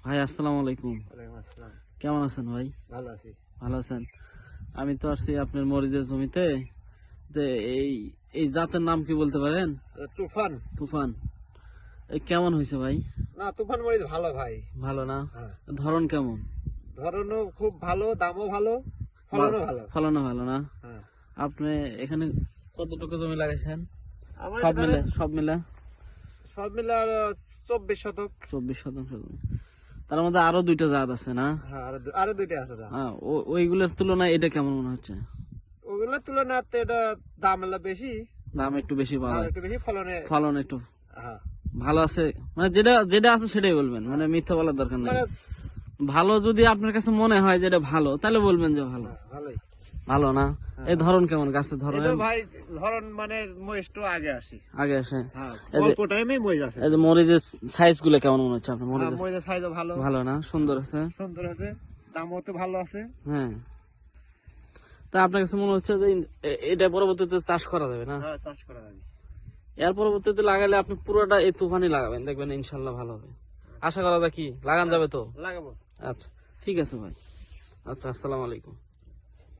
ভাই আসসালামু আলাইকুম। ওয়ালাইকুম আসসালাম। কেমন আছেন ভাই? ভালো আছি। ভালো আছেন? আমি তো আসছি আপনার মরিচের জমিতে। যে এই এই জাতের নাম কি বলতে পারেন? তুফান। তুফান। এই কেমন হয়েছে ভাই? না, তুফান মরিচ ভালো ভাই। ভালো না? হ্যাঁ। ধরন কেমন? ধরনও খুব ভালো, দামও ভালো, ফলনও ভালো। ফলনও ভালো না? হ্যাঁ। আপনি এখানে কতটুকু জমি লাগাইছেন? আমার সব ধরেন মিলে সব মিলে সব মিলে আর 24 শতক। 24% জমি। তার মধ্যে আরো দুইটা জাত আছে না? হ্যাঁ, আরো দুইটা আছে দাম। হ্যাঁ, ওইগুলোর তুলনায় এটা কেমন মনে হচ্ছে? ওগুলোর তুলনাতে এটা দাম এলা বেশি। দাম একটু বেশি পাওয়া দাম যায়, একটু বেশি, ফলনে ফলন একটু হ্যাঁ ভালো আছে। মানে যেটা যেটা আছে সেটাই বলবেন, মানে মিথ্যা বলার দরকার নেই। মানে ভালো যদি আপনার কাছে মনে হয় যে এটা ভালো, তাহলে বলবেন যে ভালো। ভালোই। ভালো না? এই ধরন কেমন? গাছের ধরন এটা ভাই ধরন মানে মরিচটা আগে আসি। আগে আসে। হ্যাঁ, এই যে- অল্প টাইমে মরিচ আছে। এই যে মরিচের সাইজ গুলো কেমন মনে হচ্ছে আপনার? হ্যাঁ, মরিচের মরিচের সাইজও ভালো, ভালো না? সুন্দর আছে। সুন্দর আছে, দামও তো ভালো আছে। হ্যাঁ, তা আপনার কাছে মনে হচ্ছে যে এটা পরবর্তীতে চাষ করা যাবে না? হ্যাঁ, চাষ করা যাবে। এর পরবর্তীতে লাগালে আপনি পুরোটা এই তুফানি লাগাবেন, দেখবেন ইনশাল্লাহ ভালো হবে। আশা করা যায় কি লাগান যাবে তো? লাগাবো। আচ্ছা, ঠিক আছে ভাই। আচ্ছা, আসসালামু আলাইকুম।